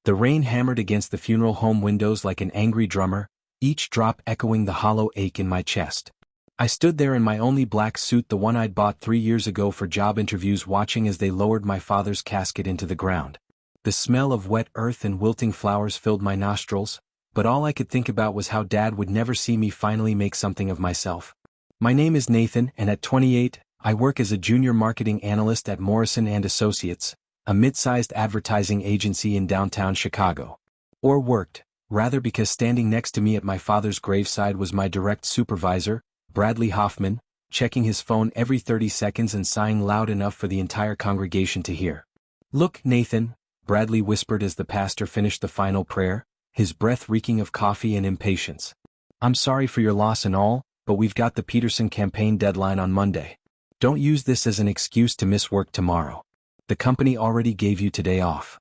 The rain hammered against the funeral home windows like an angry drummer, each drop echoing the hollow ache in my chest. I stood there in my only black suit, the one I'd bought 3 years ago for job interviews, watching as they lowered my father's casket into the ground. The smell of wet earth and wilting flowers filled my nostrils, but all I could think about was how Dad would never see me finally make something of myself. My name is Nathan, and at 28, I work as a junior marketing analyst at Morrison & Associates, a mid-sized advertising agency in downtown Chicago. Or worked, rather, because standing next to me at my father's graveside was my direct supervisor, Bradley Hoffman, checking his phone every 30 seconds and sighing loud enough for the entire congregation to hear. "Look, Nathan," Bradley whispered as the pastor finished the final prayer, his breath reeking of coffee and impatience. "I'm sorry for your loss and all, but we've got the Peterson campaign deadline on Monday. Don't use this as an excuse to miss work tomorrow. The company already gave you today off."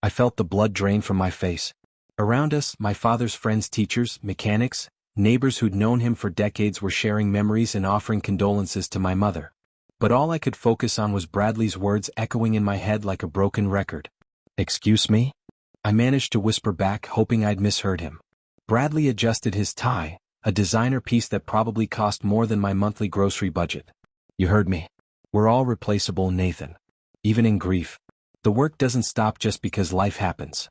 I felt the blood drain from my face. Around us, my father's friends, teachers, mechanics, neighbors who'd known him for decades were sharing memories and offering condolences to my mother. But all I could focus on was Bradley's words echoing in my head like a broken record. "Excuse me?" I managed to whisper back, hoping I'd misheard him. Bradley adjusted his tie, a designer piece that probably cost more than my monthly grocery budget. "You heard me. We're all replaceable, Nathan. Even in grief. The work doesn't stop just because life happens."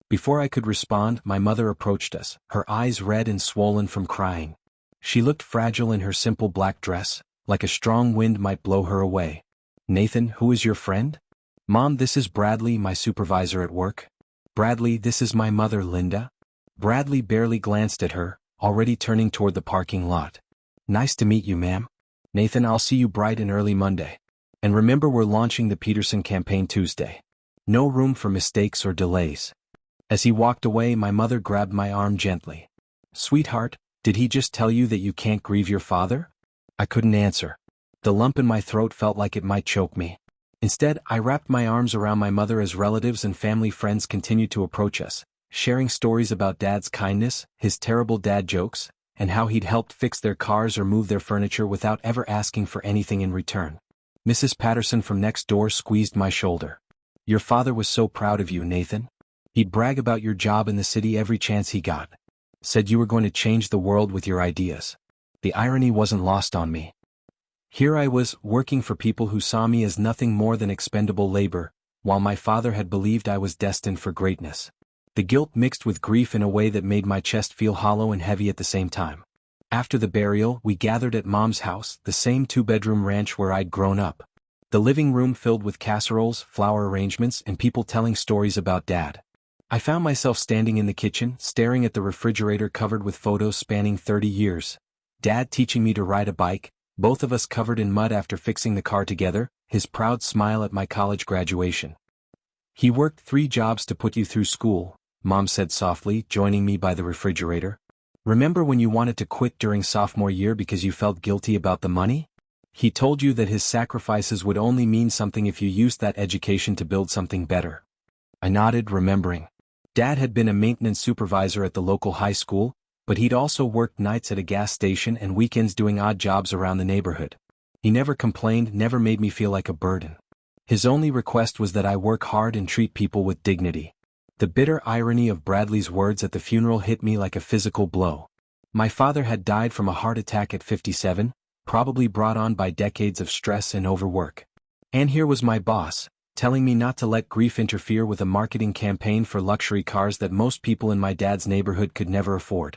Before I could respond, my mother approached us, her eyes red and swollen from crying. She looked fragile in her simple black dress, like a strong wind might blow her away. "Nathan, who is your friend?" "Mom, this is Bradley, my supervisor at work." "Bradley, this is my mother, Linda." Bradley barely glanced at her, already turning toward the parking lot. "Nice to meet you, ma'am. Nathan, I'll see you bright and early Monday. And remember, we're launching the Peterson campaign Tuesday. No room for mistakes or delays." As he walked away, my mother grabbed my arm gently. "Sweetheart, did he just tell you that you can't grieve your father?" I couldn't answer. The lump in my throat felt like it might choke me. Instead, I wrapped my arms around my mother as relatives and family friends continued to approach us, sharing stories about Dad's kindness, his terrible dad jokes, and how he'd helped fix their cars or move their furniture without ever asking for anything in return. Mrs. Patterson from next door squeezed my shoulder. "Your father was so proud of you, Nathan. He'd brag about your job in the city every chance he got. Said you were going to change the world with your ideas." The irony wasn't lost on me. Here I was, working for people who saw me as nothing more than expendable labor, while my father had believed I was destined for greatness. The guilt mixed with grief in a way that made my chest feel hollow and heavy at the same time. After the burial, we gathered at Mom's house, the same two-bedroom ranch where I'd grown up. The living room filled with casseroles, flower arrangements, and people telling stories about Dad. I found myself standing in the kitchen, staring at the refrigerator covered with photos spanning 30 years. Dad teaching me to ride a bike, both of us covered in mud after fixing the car together, his proud smile at my college graduation. "He worked 3 jobs to put you through school," Mom said softly, joining me by the refrigerator. "Remember when you wanted to quit during sophomore year because you felt guilty about the money? He told you that his sacrifices would only mean something if you used that education to build something better." I nodded, remembering. Dad had been a maintenance supervisor at the local high school, but he'd also worked nights at a gas station and weekends doing odd jobs around the neighborhood. He never complained, never made me feel like a burden. His only request was that I work hard and treat people with dignity. The bitter irony of Bradley's words at the funeral hit me like a physical blow. My father had died from a heart attack at 57, probably brought on by decades of stress and overwork. And here was my boss, telling me not to let grief interfere with a marketing campaign for luxury cars that most people in my dad's neighborhood could never afford.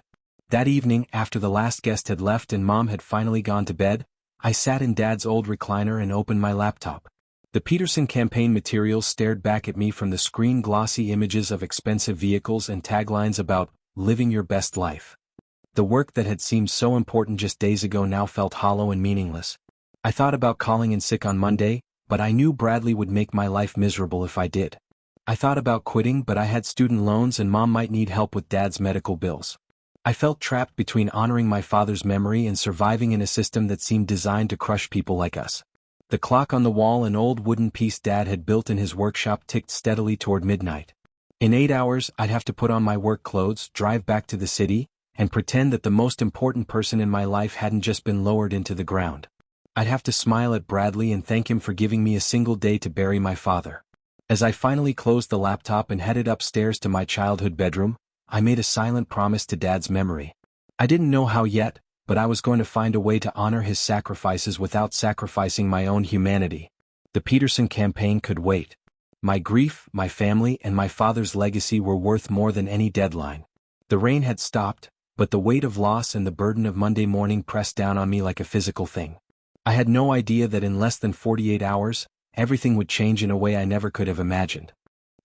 That evening, after the last guest had left and Mom had finally gone to bed, I sat in Dad's old recliner and opened my laptop. The Peterson campaign materials stared back at me from the screen, glossy images of expensive vehicles and taglines about living your best life. The work that had seemed so important just days ago now felt hollow and meaningless. I thought about calling in sick on Monday, but I knew Bradley would make my life miserable if I did. I thought about quitting, but I had student loans and Mom might need help with Dad's medical bills. I felt trapped between honoring my father's memory and surviving in a system that seemed designed to crush people like us. The clock on the wall, an old wooden piece Dad had built in his workshop, ticked steadily toward midnight. In 8 hours, I'd have to put on my work clothes, drive back to the city, and pretend that the most important person in my life hadn't just been lowered into the ground. I'd have to smile at Bradley and thank him for giving me a single day to bury my father. As I finally closed the laptop and headed upstairs to my childhood bedroom, I made a silent promise to Dad's memory. I didn't know how yet, but I was going to find a way to honor his sacrifices without sacrificing my own humanity. The Peterson campaign could wait. My grief, my family, and my father's legacy were worth more than any deadline. The rain had stopped, but the weight of loss and the burden of Monday morning pressed down on me like a physical thing. I had no idea that in less than 48 hours, everything would change in a way I never could have imagined.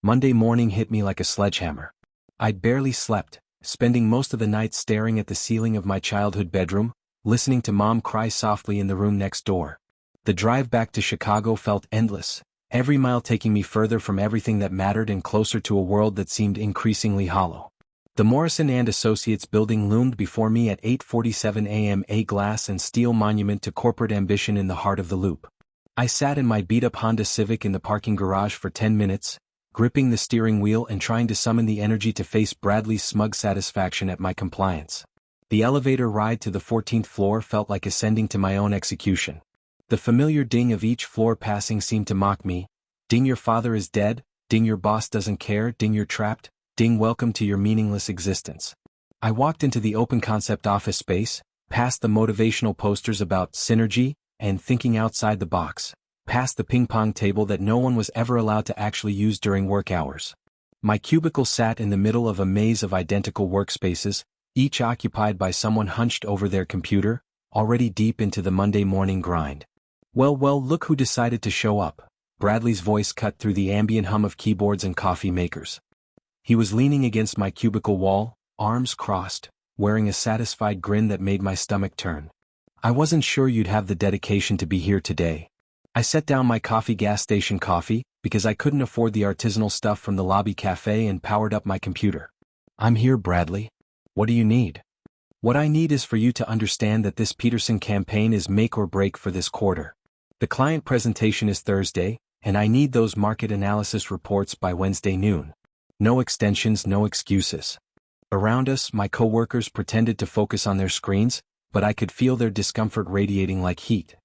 Monday morning hit me like a sledgehammer. I'd barely slept, spending most of the night staring at the ceiling of my childhood bedroom, listening to Mom cry softly in the room next door. The drive back to Chicago felt endless, every mile taking me further from everything that mattered and closer to a world that seemed increasingly hollow. The Morrison and Associates building loomed before me at 8:47 a.m., a glass and steel monument to corporate ambition in the heart of the Loop. I sat in my beat-up Honda Civic in the parking garage for 10 minutes, gripping the steering wheel and trying to summon the energy to face Bradley's smug satisfaction at my compliance. The elevator ride to the 14th floor felt like ascending to my own execution. The familiar ding of each floor passing seemed to mock me. Ding, your father is dead. Ding, your boss doesn't care. Ding, you're trapped. Ding, welcome to your meaningless existence. I walked into the open concept office space, past the motivational posters about synergy and thinking outside the box, past the ping-pong table that no one was ever allowed to actually use during work hours. My cubicle sat in the middle of a maze of identical workspaces, each occupied by someone hunched over their computer, already deep into the Monday morning grind. Well, look who decided to show up. Bradley's voice cut through the ambient hum of keyboards and coffee makers. He was leaning against my cubicle wall, arms crossed, wearing a satisfied grin that made my stomach turn. I wasn't sure you'd have the dedication to be here today. I set down my gas station coffee, because I couldn't afford the artisanal stuff from the lobby cafe, and powered up my computer. I'm here, Bradley. What do you need? What I need is for you to understand that this Peterson campaign is make or break for this quarter. The client presentation is Thursday, and I need those market analysis reports by Wednesday noon. No extensions, no excuses. Around us, my coworkers pretended to focus on their screens, but I could feel their discomfort radiating like heat.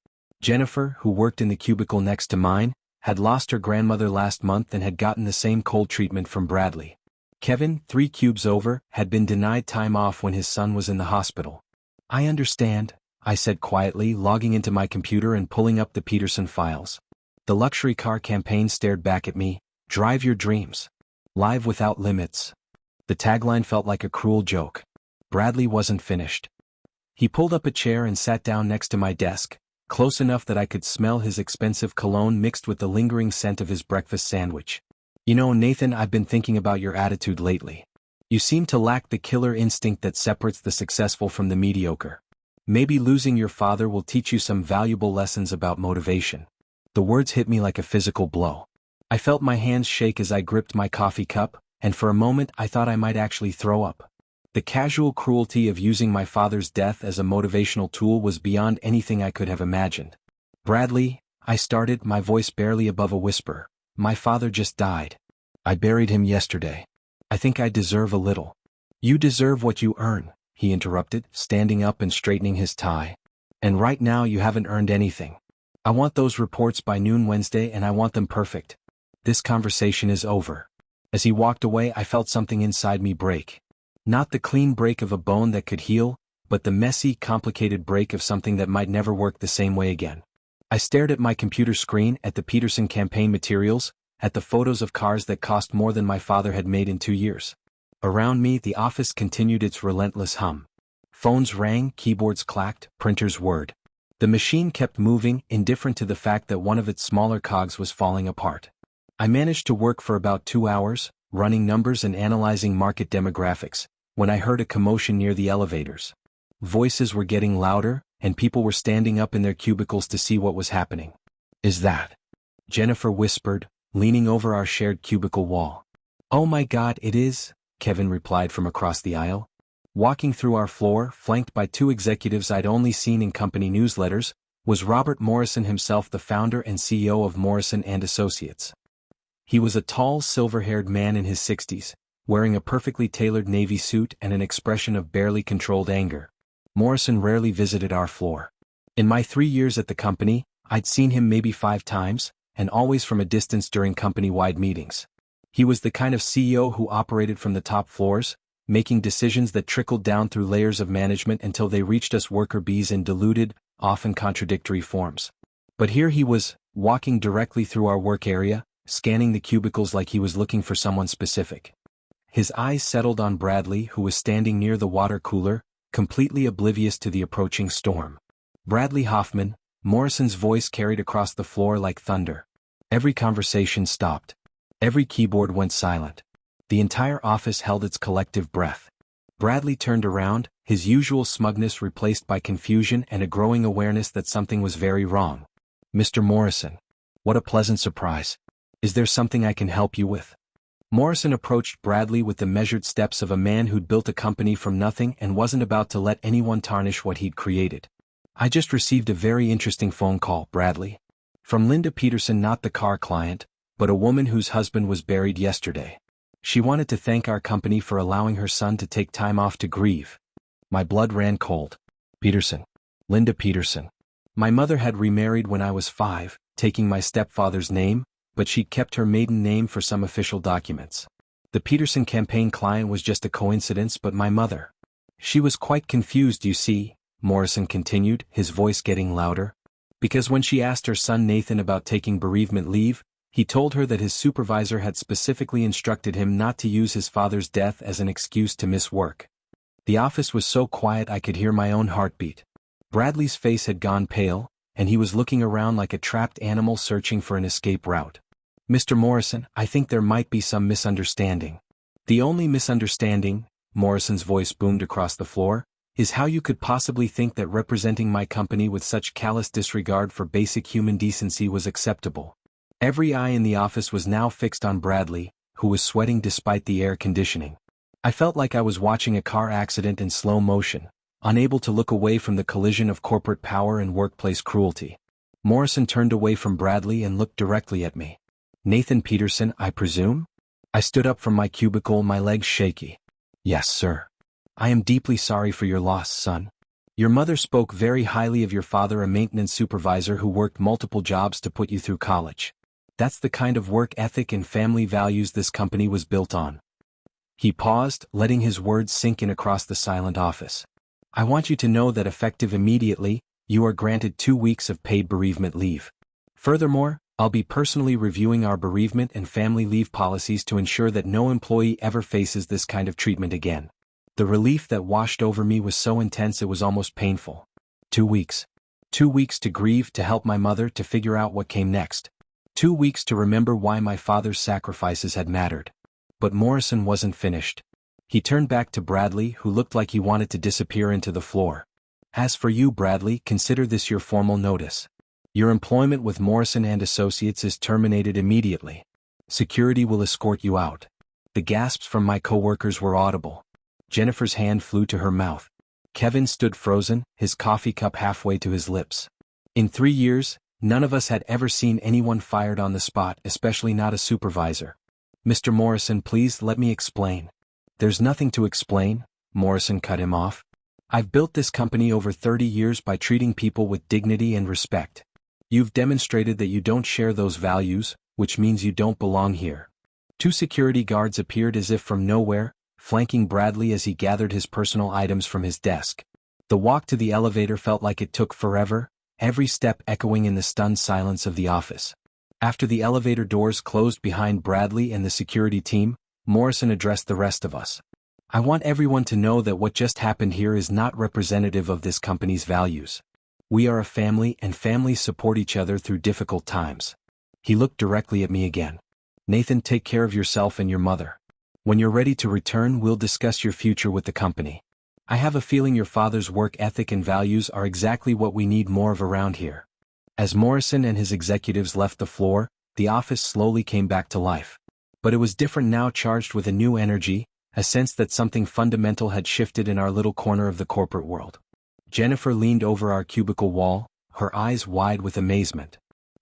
Jennifer, who worked in the cubicle next to mine, had lost her grandmother last month and had gotten the same cold treatment from Bradley. Kevin, 3 cubes over, had been denied time off when his son was in the hospital. I understand, I said quietly, logging into my computer and pulling up the Peterson files. The luxury car campaign stared back at me. Drive your dreams. Live without limits. The tagline felt like a cruel joke. Bradley wasn't finished. He pulled up a chair and sat down next to my desk, close enough that I could smell his expensive cologne mixed with the lingering scent of his breakfast sandwich. You know, Nathan, I've been thinking about your attitude lately. You seem to lack the killer instinct that separates the successful from the mediocre. Maybe losing your father will teach you some valuable lessons about motivation. The words hit me like a physical blow. I felt my hands shake as I gripped my coffee cup, and for a moment I thought I might actually throw up. The casual cruelty of using my father's death as a motivational tool was beyond anything I could have imagined. Bradley, I started, my voice barely above a whisper. My father just died. I buried him yesterday. I think I deserve a little. You deserve what you earn, he interrupted, standing up and straightening his tie. And right now you haven't earned anything. I want those reports by noon Wednesday, and I want them perfect. This conversation is over. As he walked away, I felt something inside me break. Not the clean break of a bone that could heal, but the messy, complicated break of something that might never work the same way again. I stared at my computer screen, at the Peterson campaign materials, at the photos of cars that cost more than my father had made in 2 years. Around me, the office continued its relentless hum. Phones rang, keyboards clacked, printers whirred. The machine kept moving, indifferent to the fact that one of its smaller cogs was falling apart. I managed to work for about 2 hours, running numbers and analyzing market demographics, when I heard a commotion near the elevators. Voices were getting louder, and people were standing up in their cubicles to see what was happening. Is that? Jennifer whispered, leaning over our shared cubicle wall. Oh my God, it is, Kevin replied from across the aisle. Walking through our floor, flanked by 2 executives I'd only seen in company newsletters, was Robert Morrison himself, the founder and CEO of Morrison and Associates. He was a tall, silver-haired man in his 60s, wearing a perfectly tailored navy suit and an expression of barely controlled anger. Morrison rarely visited our floor. In my 3 years at the company, I'd seen him maybe 5 times, and always from a distance during company-wide meetings. He was the kind of CEO who operated from the top floors, making decisions that trickled down through layers of management until they reached us worker bees in diluted, often contradictory forms. But here he was, walking directly through our work area, scanning the cubicles like he was looking for someone specific. His eyes settled on Bradley, who was standing near the water cooler, completely oblivious to the approaching storm. "Bradley Hoffman," Morrison's voice carried across the floor like thunder. Every conversation stopped. Every keyboard went silent. The entire office held its collective breath. Bradley turned around, his usual smugness replaced by confusion and a growing awareness that something was very wrong. "Mr. Morrison. What a pleasant surprise. Is there something I can help you with?" Morrison approached Bradley with the measured steps of a man who'd built a company from nothing and wasn't about to let anyone tarnish what he'd created. "I just received a very interesting phone call, Bradley. From Linda Peterson, not the car client, but a woman whose husband was buried yesterday. She wanted to thank our company for allowing her son to take time off to grieve." My blood ran cold. Peterson. Linda Peterson. My mother had remarried when I was 5, taking my stepfather's name, but she'd kept her maiden name for some official documents. The Peterson campaign client was just a coincidence, but my mother. She was quite confused, you see, Morrison continued, his voice getting louder. Because when she asked her son Nathan about taking bereavement leave, he told her that his supervisor had specifically instructed him not to use his father's death as an excuse to miss work. The office was so quiet I could hear my own heartbeat. Bradley's face had gone pale, and he was looking around like a trapped animal searching for an escape route. "Mr. Morrison, I think there might be some misunderstanding." "The only misunderstanding," Morrison's voice boomed across the floor, "is how you could possibly think that representing my company with such callous disregard for basic human decency was acceptable." Every eye in the office was now fixed on Bradley, who was sweating despite the air conditioning. I felt like I was watching a car accident in slow motion, unable to look away from the collision of corporate power and workplace cruelty. Morrison turned away from Bradley and looked directly at me. "Nathan Peterson, I presume?" I stood up from my cubicle, my legs shaky. "Yes, sir. I am deeply sorry for your loss, son. Your mother spoke very highly of your father, a maintenance supervisor who worked multiple jobs to put you through college. That's the kind of work ethic and family values this company was built on." He paused, letting his words sink in across the silent office. "I want you to know that effective immediately, you are granted 2 weeks of paid bereavement leave. Furthermore, I'll be personally reviewing our bereavement and family leave policies to ensure that no employee ever faces this kind of treatment again." The relief that washed over me was so intense it was almost painful. 2 weeks. 2 weeks to grieve, to help my mother, to figure out what came next. 2 weeks to remember why my father's sacrifices had mattered. But Morrison wasn't finished. He turned back to Bradley, who looked like he wanted to disappear into the floor. "As for you, Bradley, consider this your formal notice. Your employment with Morrison and Associates is terminated immediately. Security will escort you out." The gasps from my coworkers were audible. Jennifer's hand flew to her mouth. Kevin stood frozen, his coffee cup halfway to his lips. In 3 years, none of us had ever seen anyone fired on the spot, especially not a supervisor. "Mr. Morrison, please let me explain." "There's nothing to explain," Morrison cut him off. "I've built this company over 30 years by treating people with dignity and respect. You've demonstrated that you don't share those values, which means you don't belong here." 2 security guards appeared as if from nowhere, flanking Bradley as he gathered his personal items from his desk. The walk to the elevator felt like it took forever, every step echoing in the stunned silence of the office. After the elevator doors closed behind Bradley and the security team, Morrison addressed the rest of us. "I want everyone to know that what just happened here is not representative of this company's values. We are a family, and families support each other through difficult times." He looked directly at me again. "Nathan, take care of yourself and your mother. When you're ready to return, we'll discuss your future with the company. I have a feeling your father's work ethic and values are exactly what we need more of around here." As Morrison and his executives left the floor, the office slowly came back to life. But it was different now, charged with a new energy, a sense that something fundamental had shifted in our little corner of the corporate world. Jennifer leaned over our cubicle wall, her eyes wide with amazement.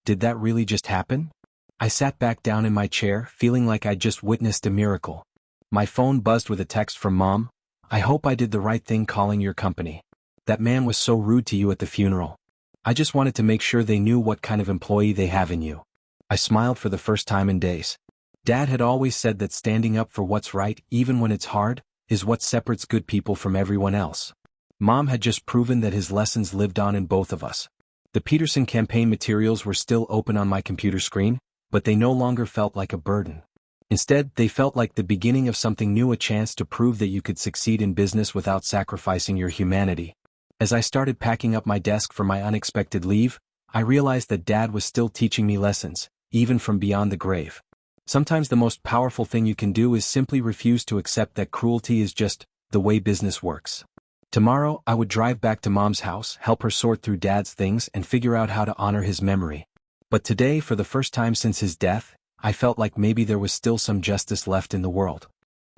"Did that really just happen?" I sat back down in my chair, feeling like I'd just witnessed a miracle. My phone buzzed with a text from Mom. "I hope I did the right thing calling your company. That man was so rude to you at the funeral. I just wanted to make sure they knew what kind of employee they have in you." I smiled for the first time in days. Dad had always said that standing up for what's right, even when it's hard, is what separates good people from everyone else. Mom had just proven that his lessons lived on in both of us. The Peterson campaign materials were still open on my computer screen, but they no longer felt like a burden. Instead, they felt like the beginning of something new, a chance to prove that you could succeed in business without sacrificing your humanity. As I started packing up my desk for my unexpected leave, I realized that Dad was still teaching me lessons, even from beyond the grave. Sometimes the most powerful thing you can do is simply refuse to accept that cruelty is just the way business works. Tomorrow, I would drive back to Mom's house, help her sort through Dad's things and figure out how to honor his memory. But today, for the first time since his death, I felt like maybe there was still some justice left in the world.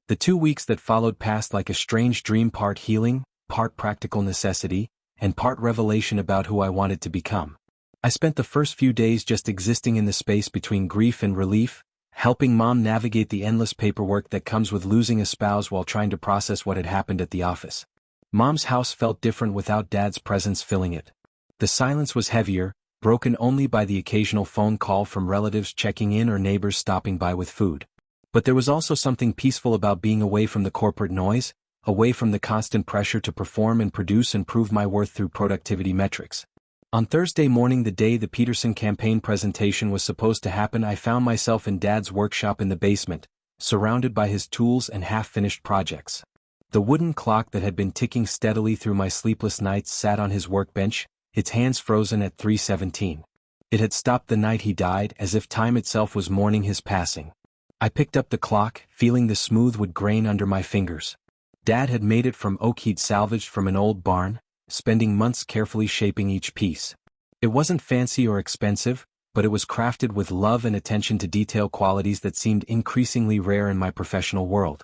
The 2 weeks that followed passed like a strange dream, part healing, part practical necessity, and part revelation about who I wanted to become. I spent the first few days just existing in the space between grief and relief, helping Mom navigate the endless paperwork that comes with losing a spouse while trying to process what had happened at the office. Mom's house felt different without Dad's presence filling it. The silence was heavier, broken only by the occasional phone call from relatives checking in or neighbors stopping by with food. But there was also something peaceful about being away from the corporate noise, away from the constant pressure to perform and produce and prove my worth through productivity metrics. On Thursday morning, the day the Peterson campaign presentation was supposed to happen, I found myself in Dad's workshop in the basement, surrounded by his tools and half-finished projects. The wooden clock that had been ticking steadily through my sleepless nights sat on his workbench, its hands frozen at 3:17. It had stopped the night he died, as if time itself was mourning his passing. I picked up the clock, feeling the smooth wood grain under my fingers. Dad had made it from oak he'd salvaged from an old barn, spending months carefully shaping each piece. It wasn't fancy or expensive, but it was crafted with love and attention to detail, qualities that seemed increasingly rare in my professional world.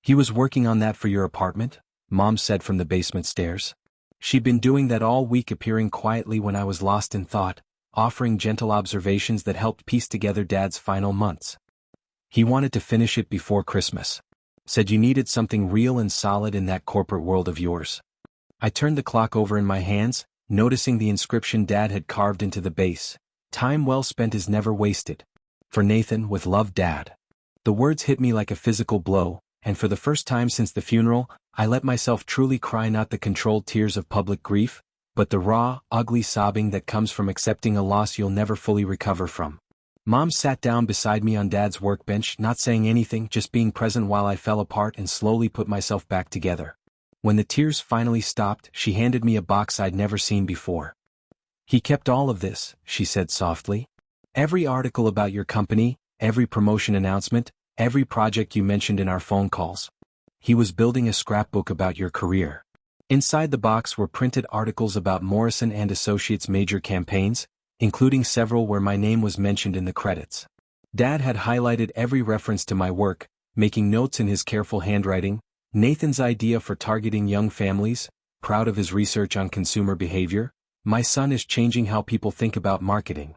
"He was working on that for your apartment?" Mom said from the basement stairs. She'd been doing that all week, appearing quietly when I was lost in thought, offering gentle observations that helped piece together Dad's final months. "He wanted to finish it before Christmas. Said you needed something real and solid in that corporate world of yours." I turned the clock over in my hands, noticing the inscription Dad had carved into the base. "Time well spent is never wasted. For Nathan, with love, Dad." The words hit me like a physical blow, and for the first time since the funeral, I let myself truly cry, not the controlled tears of public grief, but the raw, ugly sobbing that comes from accepting a loss you'll never fully recover from. Mom sat down beside me on Dad's workbench, not saying anything, just being present while I fell apart and slowly put myself back together. When the tears finally stopped, she handed me a box I'd never seen before. "He kept all of this," she said softly. "Every article about your company, every promotion announcement, every project you mentioned in our phone calls. He was building a scrapbook about your career." Inside the box were printed articles about Morrison and Associates' major campaigns, including several where my name was mentioned in the credits. Dad had highlighted every reference to my work, making notes in his careful handwriting. Nathan's idea for targeting young families, proud of his research on consumer behavior. My son is changing how people think about marketing.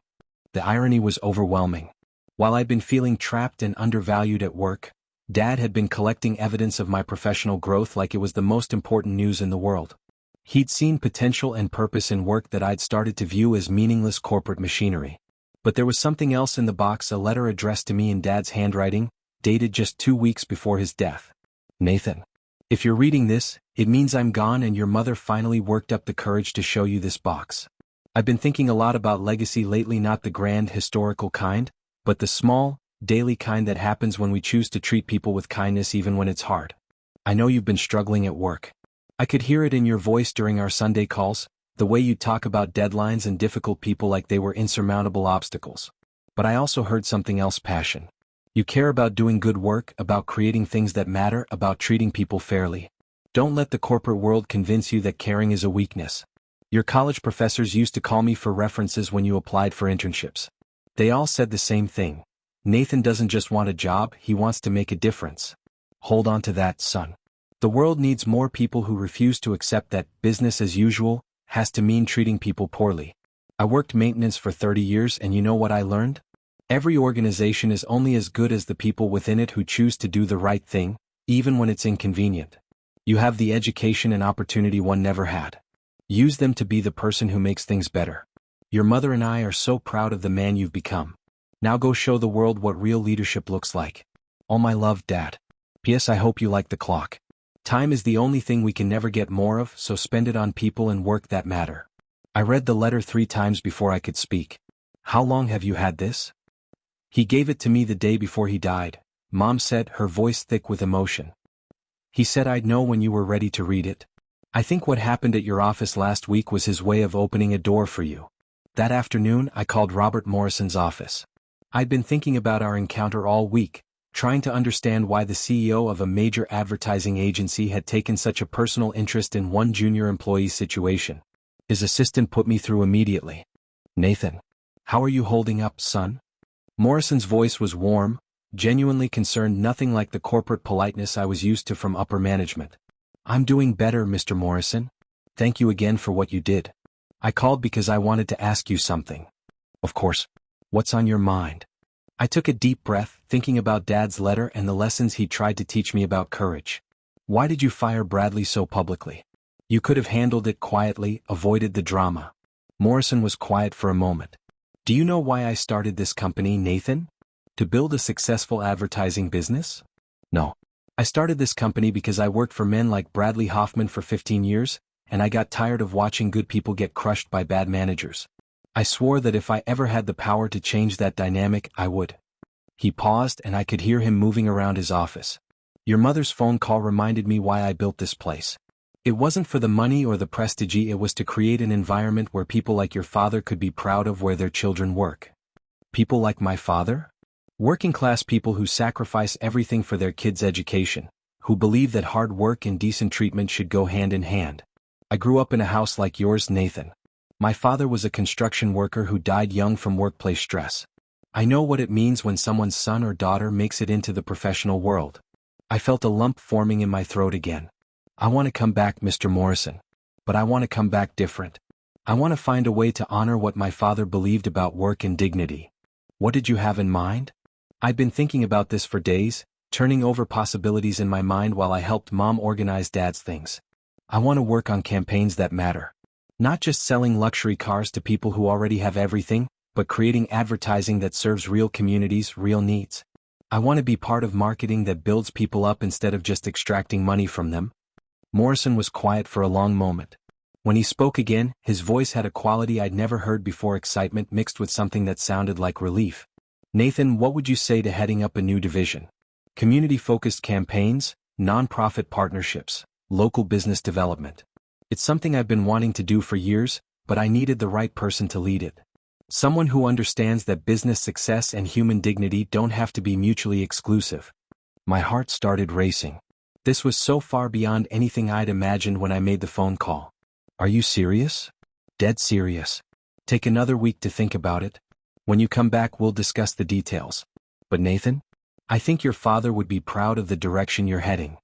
The irony was overwhelming. While I'd been feeling trapped and undervalued at work, Dad had been collecting evidence of my professional growth like it was the most important news in the world. He'd seen potential and purpose in work that I'd started to view as meaningless corporate machinery. But there was something else in the box, a letter addressed to me in Dad's handwriting, dated just 2 weeks before his death. "Nathan, if you're reading this, it means I'm gone and your mother finally worked up the courage to show you this box. I've been thinking a lot about legacy lately, not the grand historical kind, but the small, daily kind that happens when we choose to treat people with kindness even when it's hard. I know you've been struggling at work. I could hear it in your voice during our Sunday calls, the way you talk about deadlines and difficult people like they were insurmountable obstacles. But I also heard something else: passion. You care about doing good work, about creating things that matter, about treating people fairly. Don't let the corporate world convince you that caring is a weakness. Your college professors used to call me for references when you applied for internships. They all said the same thing. Nathan doesn't just want a job, he wants to make a difference. Hold on to that, son. The world needs more people who refuse to accept that business as usual has to mean treating people poorly. I worked maintenance for 30 years and you know what I learned? Every organization is only as good as the people within it who choose to do the right thing, even when it's inconvenient. You have the education and opportunity one never had. Use them to be the person who makes things better. Your mother and I are so proud of the man you've become. Now go show the world what real leadership looks like. All my love, Dad. P.S. I hope you like the clock. Time is the only thing we can never get more of, so spend it on people and work that matter. I read the letter 3 times before I could speak. How long have you had this? He gave it to me the day before he died, Mom said, her voice thick with emotion. He said I'd know when you were ready to read it. I think what happened at your office last week was his way of opening a door for you. That afternoon I called Robert Morrison's office. I'd been thinking about our encounter all week, trying to understand why the CEO of a major advertising agency had taken such a personal interest in one junior employee's situation. His assistant put me through immediately. Nathan, how are you holding up, son? Morrison's voice was warm, genuinely concerned, nothing like the corporate politeness I was used to from upper management. I'm doing better, Mr. Morrison. Thank you again for what you did. I called because I wanted to ask you something. Of course. What's on your mind? I took a deep breath, thinking about Dad's letter and the lessons he tried to teach me about courage. Why did you fire Bradley so publicly? You could have handled it quietly, avoided the drama. Morrison was quiet for a moment. Do you know why I started this company, Nathan? To build a successful advertising business? No. I started this company because I worked for men like Bradley Hoffman for 15 years, and I got tired of watching good people get crushed by bad managers. I swore that if I ever had the power to change that dynamic, I would. He paused and I could hear him moving around his office. Your mother's phone call reminded me why I built this place. It wasn't for the money or the prestige, it was to create an environment where people like your father could be proud of where their children work. People like my father? Working-class people who sacrifice everything for their kids' education, who believe that hard work and decent treatment should go hand in hand. I grew up in a house like yours, Nathan. My father was a construction worker who died young from workplace stress. I know what it means when someone's son or daughter makes it into the professional world. I felt a lump forming in my throat again. I want to come back, Mr. Morrison. But I want to come back different. I want to find a way to honor what my father believed about work and dignity. What did you have in mind? I'd been thinking about this for days, turning over possibilities in my mind while I helped Mom organize Dad's things. I want to work on campaigns that matter. Not just selling luxury cars to people who already have everything, but creating advertising that serves real communities, real needs. I want to be part of marketing that builds people up instead of just extracting money from them. Morrison was quiet for a long moment. When he spoke again, his voice had a quality I'd never heard before, excitement mixed with something that sounded like relief. Nathan, what would you say to heading up a new division? Community-focused campaigns, non-profit partnerships, local business development. It's something I've been wanting to do for years, but I needed the right person to lead it. Someone who understands that business success and human dignity don't have to be mutually exclusive. My heart started racing. This was so far beyond anything I'd imagined when I made the phone call. Are you serious? Dead serious. Take another week to think about it. When you come back, we'll discuss the details. But Nathan, I think your father would be proud of the direction you're heading.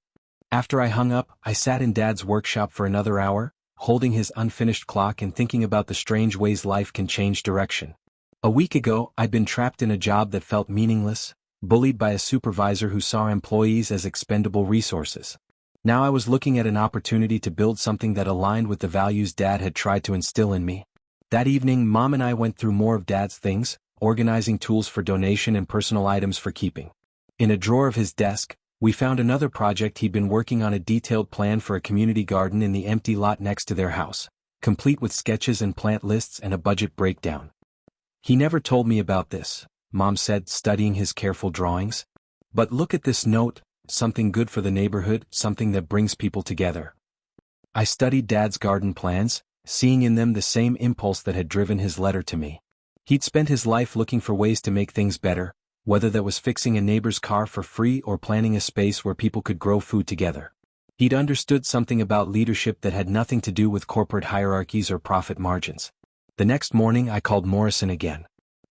After I hung up, I sat in Dad's workshop for another hour, holding his unfinished clock and thinking about the strange ways life can change direction. A week ago, I'd been trapped in a job that felt meaningless, bullied by a supervisor who saw employees as expendable resources. Now I was looking at an opportunity to build something that aligned with the values Dad had tried to instill in me. That evening, Mom and I went through more of Dad's things, organizing tools for donation and personal items for keeping. In a drawer of his desk, we found another project he'd been working on, a detailed plan for a community garden in the empty lot next to their house, complete with sketches and plant lists and a budget breakdown. He never told me about this, Mom said, studying his careful drawings. But look at this note, something good for the neighborhood, something that brings people together. I studied Dad's garden plans, seeing in them the same impulse that had driven his letter to me. He'd spent his life looking for ways to make things better, whether that was fixing a neighbor's car for free or planning a space where people could grow food together. He'd understood something about leadership that had nothing to do with corporate hierarchies or profit margins. The next morning I called Morrison again.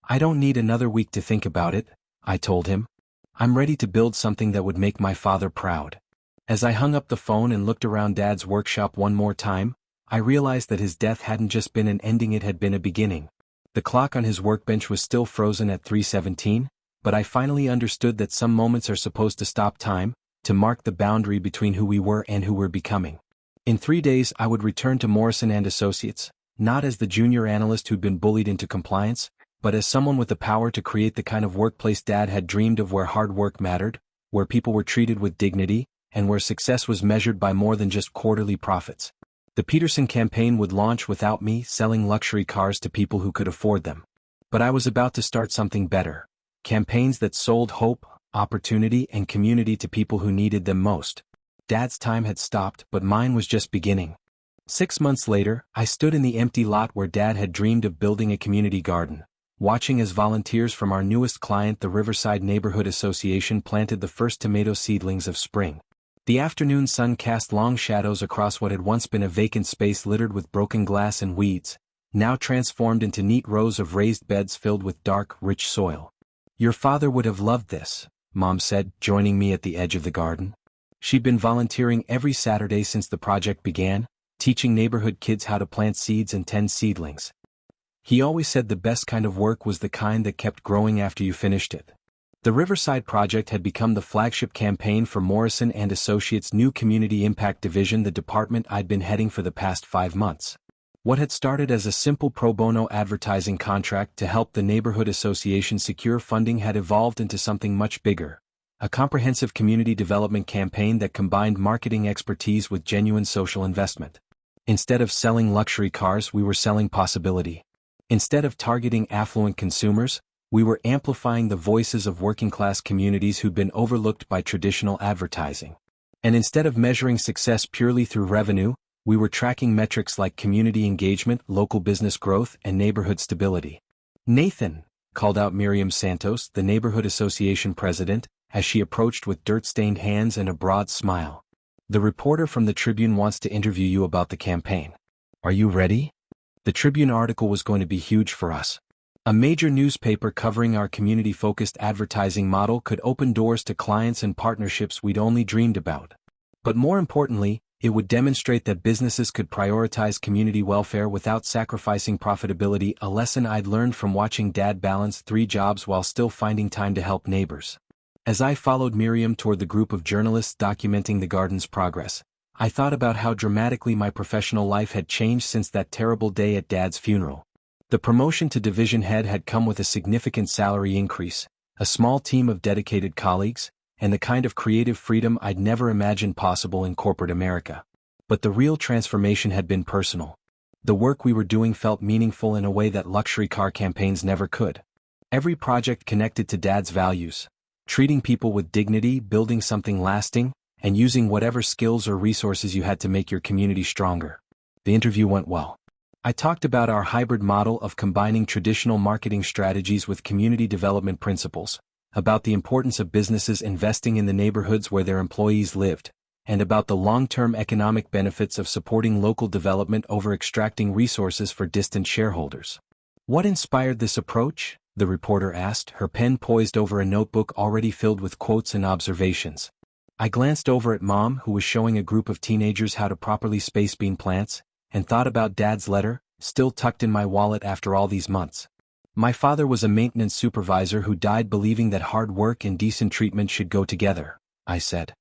I don't need another week to think about it, I told him. I'm ready to build something that would make my father proud. As I hung up the phone and looked around Dad's workshop one more time, I realized that his death hadn't just been an ending, it had been a beginning. The clock on his workbench was still frozen at 3:17, but I finally understood that some moments are supposed to stop time, to mark the boundary between who we were and who we're becoming. In 3 days I would return to Morrison and Associates, not as the junior analyst who'd been bullied into compliance, but as someone with the power to create the kind of workplace Dad had dreamed of, where hard work mattered, where people were treated with dignity, and where success was measured by more than just quarterly profits. The Peterson campaign would launch without me selling luxury cars to people who could afford them. But I was about to start something better. Campaigns that sold hope, opportunity, and community to people who needed them most. Dad's time had stopped, but mine was just beginning. 6 months later, I stood in the empty lot where Dad had dreamed of building a community garden, watching as volunteers from our newest client, the Riverside Neighborhood Association, planted the first tomato seedlings of spring. The afternoon sun cast long shadows across what had once been a vacant space littered with broken glass and weeds, now transformed into neat rows of raised beds filled with dark, rich soil. "Your father would have loved this," Mom said, joining me at the edge of the garden. She'd been volunteering every Saturday since the project began, teaching neighborhood kids how to plant seeds and tend seedlings. He always said the best kind of work was the kind that kept growing after you finished it. The Riverside Project had become the flagship campaign for Morrison and Associates' new Community Impact Division, the department I'd been heading for the past 5 months. What had started as a simple pro bono advertising contract to help the neighborhood association secure funding had evolved into something much bigger. A comprehensive community development campaign that combined marketing expertise with genuine social investment. Instead of selling luxury cars, we were selling possibility. Instead of targeting affluent consumers, we were amplifying the voices of working-class communities who'd been overlooked by traditional advertising. And instead of measuring success purely through revenue, we were tracking metrics like community engagement, local business growth, and neighborhood stability. "Nathan," called out Miriam Santos, the neighborhood association president, as she approached with dirt-stained hands and a broad smile. "The reporter from the Tribune wants to interview you about the campaign. Are you ready?" The Tribune article was going to be huge for us. A major newspaper covering our community-focused advertising model could open doors to clients and partnerships we'd only dreamed about. But more importantly, it would demonstrate that businesses could prioritize community welfare without sacrificing profitability, a lesson I'd learned from watching Dad balance 3 jobs while still finding time to help neighbors. As I followed Miriam toward the group of journalists documenting the garden's progress, I thought about how dramatically my professional life had changed since that terrible day at Dad's funeral. The promotion to division head had come with a significant salary increase, a small team of dedicated colleagues, and the kind of creative freedom I'd never imagined possible in corporate America. But the real transformation had been personal. The work we were doing felt meaningful in a way that luxury car campaigns never could. Every project connected to Dad's values, treating people with dignity, building something lasting, and using whatever skills or resources you had to make your community stronger. The interview went well. I talked about our hybrid model of combining traditional marketing strategies with community development principles, about the importance of businesses investing in the neighborhoods where their employees lived, and about the long-term economic benefits of supporting local development over extracting resources for distant shareholders. "What inspired this approach?" the reporter asked, her pen poised over a notebook already filled with quotes and observations. I glanced over at Mom, who was showing a group of teenagers how to properly space bean plants, and thought about Dad's letter, still tucked in my wallet after all these months. "My father was a maintenance supervisor who died believing that hard work and decent treatment should go together," I said.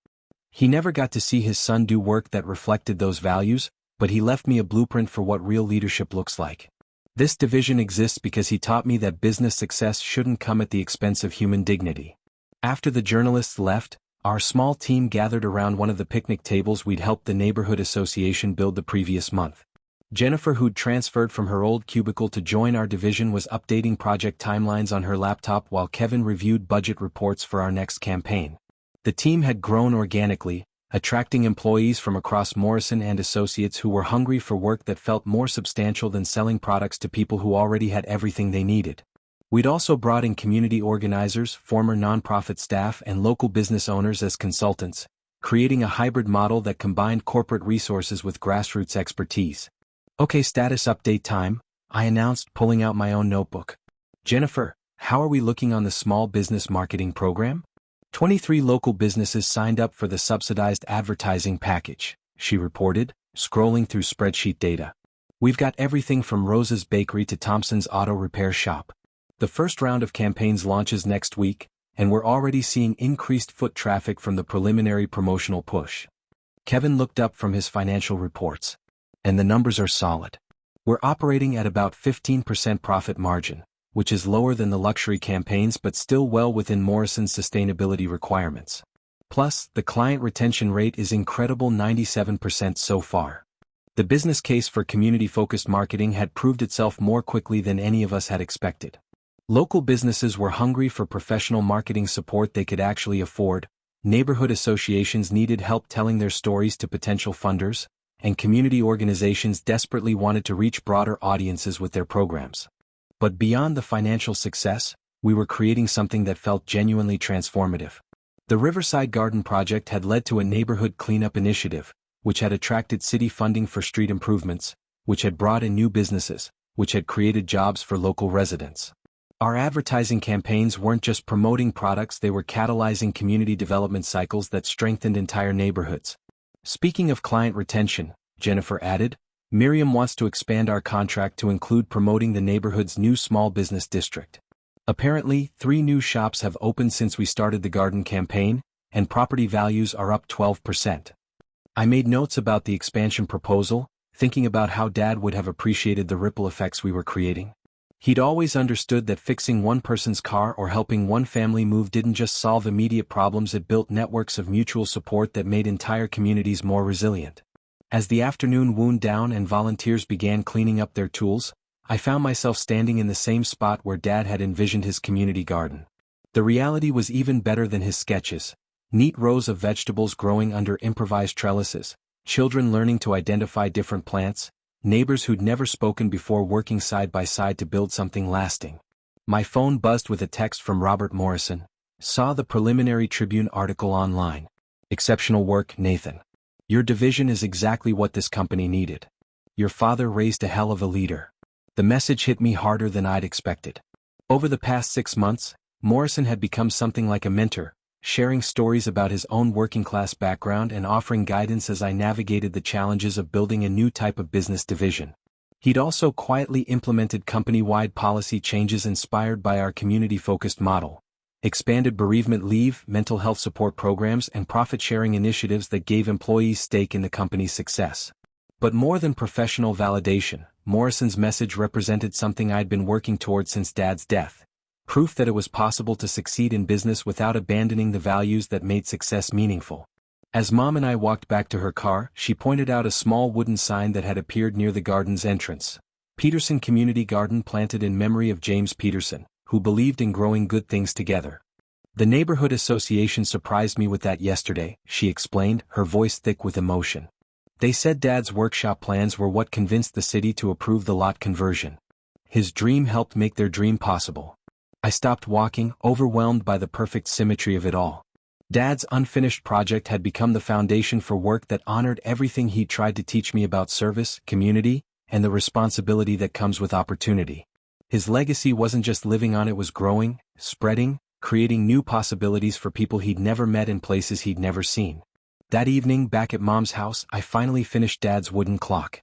"He never got to see his son do work that reflected those values, but he left me a blueprint for what real leadership looks like. This division exists because he taught me that business success shouldn't come at the expense of human dignity." After the journalists left, our small team gathered around one of the picnic tables we'd helped the neighborhood association build the previous month. Jennifer, who'd transferred from her old cubicle to join our division, was updating project timelines on her laptop while Kevin reviewed budget reports for our next campaign. The team had grown organically, attracting employees from across Morrison and Associates who were hungry for work that felt more substantial than selling products to people who already had everything they needed. We'd also brought in community organizers, former nonprofit staff, and local business owners as consultants, creating a hybrid model that combined corporate resources with grassroots expertise. "Okay, status update time," I announced, pulling out my own notebook. "Jennifer, how are we looking on the small business marketing program?" 23 local businesses signed up for the subsidized advertising package, she reported, scrolling through spreadsheet data. "We've got everything from Rose's Bakery to Thompson's Auto Repair Shop. The first round of campaigns launches next week, and we're already seeing increased foot traffic from the preliminary promotional push." Kevin looked up from his financial reports. "And the numbers are solid. We're operating at about 15% profit margin, which is lower than the luxury campaigns but still well within Morrison's sustainability requirements. Plus, the client retention rate is incredible, 97% so far. The business case for community-focused marketing had proved itself more quickly than any of us had expected. Local businesses were hungry for professional marketing support they could actually afford, neighborhood associations needed help telling their stories to potential funders, and community organizations desperately wanted to reach broader audiences with their programs. But beyond the financial success, we were creating something that felt genuinely transformative. The Riverside Garden project had led to a neighborhood cleanup initiative, which had attracted city funding for street improvements, which had brought in new businesses, which had created jobs for local residents. Our advertising campaigns weren't just promoting products, they were catalyzing community development cycles that strengthened entire neighborhoods. Speaking of client retention, Jennifer added, Miriam wants to expand our contract to include promoting the neighborhood's new small business district. Apparently, 3 new shops have opened since we started the garden campaign, and property values are up 12%. I made notes about the expansion proposal, thinking about how Dad would have appreciated the ripple effects we were creating. He'd always understood that fixing one person's car or helping one family move didn't just solve immediate problems, it built networks of mutual support that made entire communities more resilient. As the afternoon wound down and volunteers began cleaning up their tools, I found myself standing in the same spot where Dad had envisioned his community garden. The reality was even better than his sketches. Neat rows of vegetables growing under improvised trellises, children learning to identify different plants, neighbors who'd never spoken before working side by side to build something lasting. My phone buzzed with a text from Robert Morrison. Saw the preliminary Tribune article online. Exceptional work, Nathan. Your division is exactly what this company needed. Your father raised a hell of a leader. The message hit me harder than I'd expected. Over the past 6 months, Morrison had become something like a mentor, sharing stories about his own working-class background and offering guidance as I navigated the challenges of building a new type of business division. He'd also quietly implemented company-wide policy changes inspired by our community-focused model, expanded bereavement leave, mental health support programs, and profit-sharing initiatives that gave employees stake in the company's success. But more than professional validation, Morrison's message represented something I'd been working toward since Dad's death. Proof that it was possible to succeed in business without abandoning the values that made success meaningful. As Mom and I walked back to her car, she pointed out a small wooden sign that had appeared near the garden's entrance. Peterson Community Garden, planted in memory of James Peterson, who believed in growing good things together. The neighborhood association surprised me with that yesterday, she explained, her voice thick with emotion. They said Dad's workshop plans were what convinced the city to approve the lot conversion. His dream helped make their dream possible. I stopped walking, overwhelmed by the perfect symmetry of it all. Dad's unfinished project had become the foundation for work that honored everything he tried to teach me about service, community, and the responsibility that comes with opportunity. His legacy wasn't just living on, it was growing, spreading, creating new possibilities for people he'd never met in places he'd never seen. That evening, back at Mom's house, I finally finished Dad's wooden clock.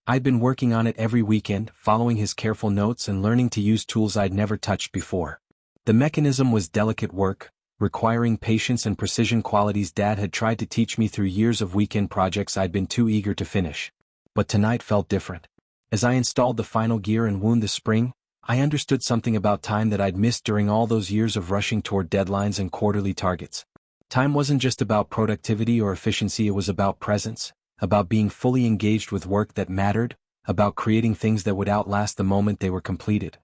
I'd been working on it every weekend, following his careful notes and learning to use tools I'd never touched before. The mechanism was delicate work, requiring patience and precision, qualities Dad had tried to teach me through years of weekend projects I'd been too eager to finish. But tonight felt different. As I installed the final gear and wound the spring, I understood something about time that I'd missed during all those years of rushing toward deadlines and quarterly targets. Time wasn't just about productivity or efficiency, it was about presence, about being fully engaged with work that mattered, about creating things that would outlast the moment they were completed.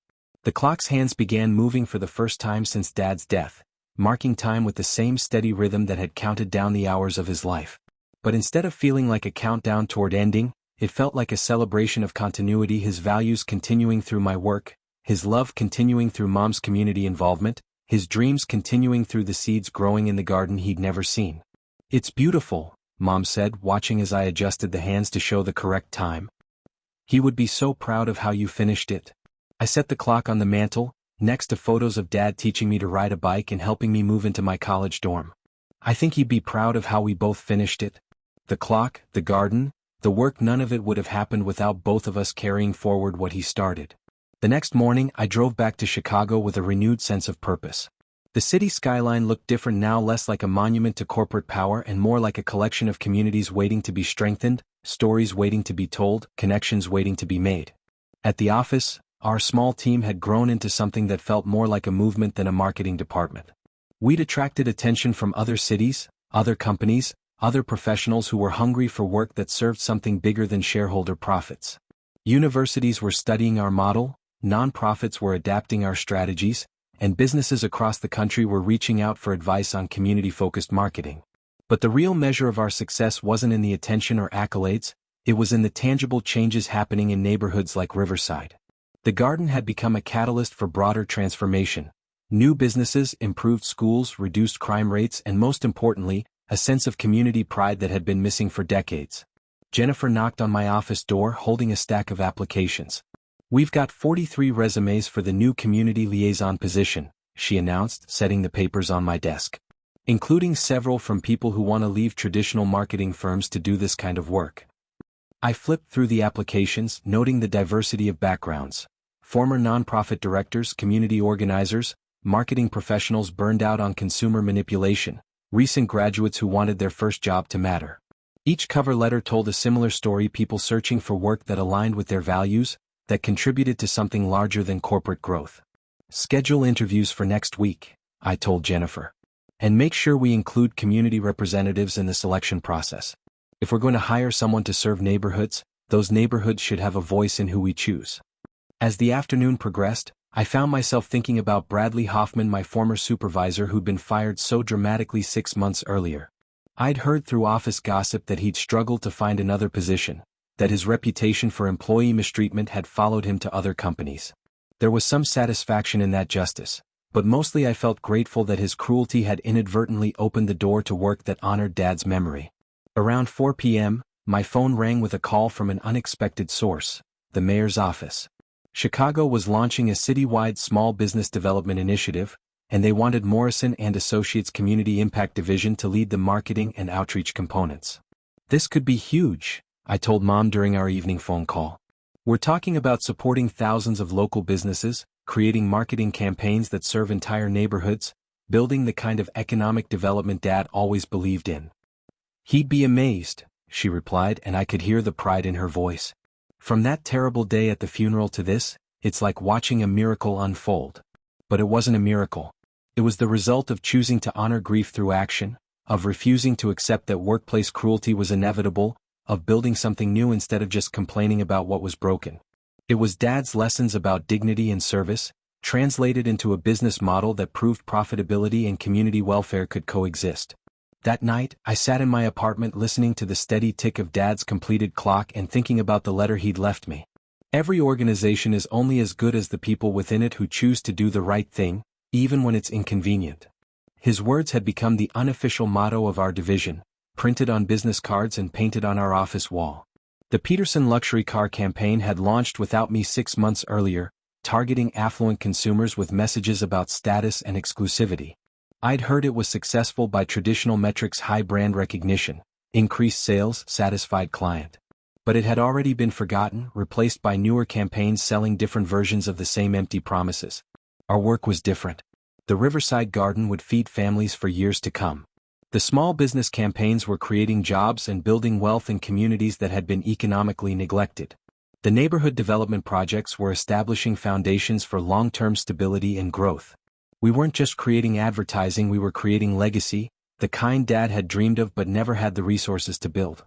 The clock's hands began moving for the first time since Dad's death, marking time with the same steady rhythm that had counted down the hours of his life. But instead of feeling like a countdown toward ending, it felt like a celebration of continuity, his values continuing through my work, his love continuing through Mom's community involvement, his dreams continuing through the seeds growing in the garden he'd never seen. It's beautiful, Mom said, watching as I adjusted the hands to show the correct time. He would be so proud of how you finished it. I set the clock on the mantle, next to photos of Dad teaching me to ride a bike and helping me move into my college dorm. I think he'd be proud of how we both finished it. The clock, the garden, the work, none of it would have happened without both of us carrying forward what he started. The next morning, I drove back to Chicago with a renewed sense of purpose. The city skyline looked different now, less like a monument to corporate power and more like a collection of communities waiting to be strengthened, stories waiting to be told, connections waiting to be made. At the office, our small team had grown into something that felt more like a movement than a marketing department. We'd attracted attention from other cities, other companies, other professionals who were hungry for work that served something bigger than shareholder profits. Universities were studying our model, nonprofits were adapting our strategies, and businesses across the country were reaching out for advice on community-focused marketing. But the real measure of our success wasn't in the attention or accolades, it was in the tangible changes happening in neighborhoods like Riverside. The Garden had become a catalyst for broader transformation. New businesses, improved schools, reduced crime rates, and most importantly, a sense of community pride that had been missing for decades. Jennifer knocked on my office door holding a stack of applications. "We've got 43 resumes for the new community liaison position," she announced, setting the papers on my desk. "Including several from people who want to leave traditional marketing firms to do this kind of work." I flipped through the applications, noting the diversity of backgrounds. Former nonprofit directors, community organizers, marketing professionals burned out on consumer manipulation, recent graduates who wanted their first job to matter. Each cover letter told a similar story: people searching for work that aligned with their values, that contributed to something larger than corporate growth. "Schedule interviews for next week," I told Jennifer. "And make sure we include community representatives in the selection process. If we're going to hire someone to serve neighborhoods, those neighborhoods should have a voice in who we choose." As the afternoon progressed, I found myself thinking about Bradley Hoffman, my former supervisor who'd been fired so dramatically 6 months earlier. I'd heard through office gossip that he'd struggled to find another position, that his reputation for employee mistreatment had followed him to other companies. There was some satisfaction in that justice, but mostly I felt grateful that his cruelty had inadvertently opened the door to work that honored Dad's memory. Around 4 p.m., my phone rang with a call from an unexpected source: the mayor's office. Chicago was launching a citywide small business development initiative, and they wanted Morrison and Associates Community Impact Division to lead the marketing and outreach components. "This could be huge," I told Mom during our evening phone call. "We're talking about supporting thousands of local businesses, creating marketing campaigns that serve entire neighborhoods, building the kind of economic development Dad always believed in." "He'd be amazed," she replied, and I could hear the pride in her voice. From that terrible day at the funeral to this, it's like watching a miracle unfold. But it wasn't a miracle. It was the result of choosing to honor grief through action, of refusing to accept that workplace cruelty was inevitable, of building something new instead of just complaining about what was broken. It was Dad's lessons about dignity and service, translated into a business model that proved profitability and community welfare could coexist. That night, I sat in my apartment listening to the steady tick of Dad's completed clock and thinking about the letter he'd left me. Every organization is only as good as the people within it who choose to do the right thing, even when it's inconvenient. His words had become the unofficial motto of our division, printed on business cards and painted on our office wall. The Peterson luxury car campaign had launched without me 6 months earlier, targeting affluent consumers with messages about status and exclusivity. I'd heard it was successful by traditional metrics: high brand recognition, increased sales, satisfied client. But it had already been forgotten, replaced by newer campaigns selling different versions of the same empty promises. Our work was different. The Riverside Garden would feed families for years to come. The small business campaigns were creating jobs and building wealth in communities that had been economically neglected. The neighborhood development projects were establishing foundations for long-term stability and growth. We weren't just creating advertising, we were creating legacy, the kind Dad had dreamed of but never had the resources to build.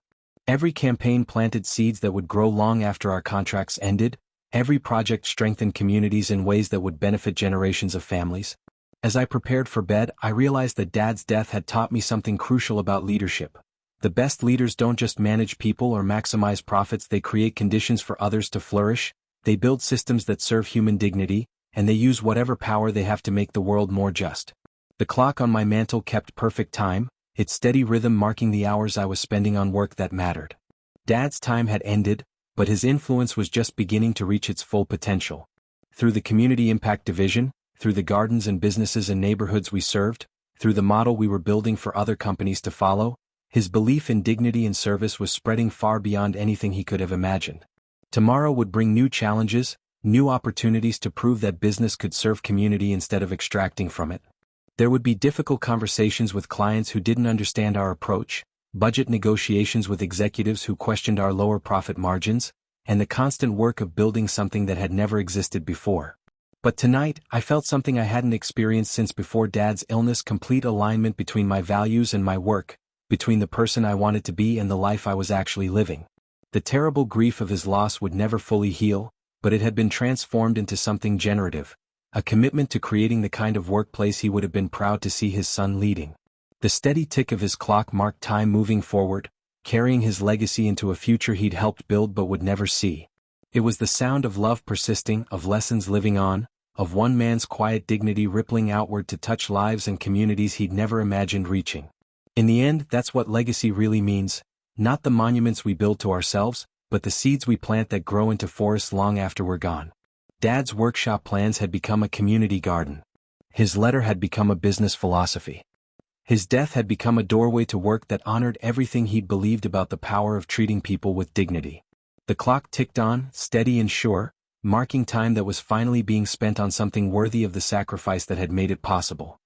Every campaign planted seeds that would grow long after our contracts ended. Every project strengthened communities in ways that would benefit generations of families. As I prepared for bed, I realized that Dad's death had taught me something crucial about leadership. The best leaders don't just manage people or maximize profits, they create conditions for others to flourish, they build systems that serve human dignity, and they use whatever power they have to make the world more just. The clock on my mantle kept perfect time, its steady rhythm marking the hours I was spending on work that mattered. Dad's time had ended, but his influence was just beginning to reach its full potential. Through the Community Impact Division, through the gardens and businesses and neighborhoods we served, through the model we were building for other companies to follow, his belief in dignity and service was spreading far beyond anything he could have imagined. Tomorrow would bring new challenges, new opportunities to prove that business could serve community instead of extracting from it. There would be difficult conversations with clients who didn't understand our approach, budget negotiations with executives who questioned our lower profit margins, and the constant work of building something that had never existed before. But tonight, I felt something I hadn't experienced since before Dad's illness: complete alignment between my values and my work, between the person I wanted to be and the life I was actually living. The terrible grief of his loss would never fully heal, but it had been transformed into something generative, a commitment to creating the kind of workplace he would have been proud to see his son leading. The steady tick of his clock marked time moving forward, carrying his legacy into a future he'd helped build but would never see. It was the sound of love persisting, of lessons living on, of one man's quiet dignity rippling outward to touch lives and communities he'd never imagined reaching. In the end, that's what legacy really means, not the monuments we build to ourselves, but the seeds we plant that grow into forests long after we're gone. Dad's workshop plans had become a community garden. His letter had become a business philosophy. His death had become a doorway to work that honored everything he'd believed about the power of treating people with dignity. The clock ticked on, steady and sure, marking time that was finally being spent on something worthy of the sacrifice that had made it possible.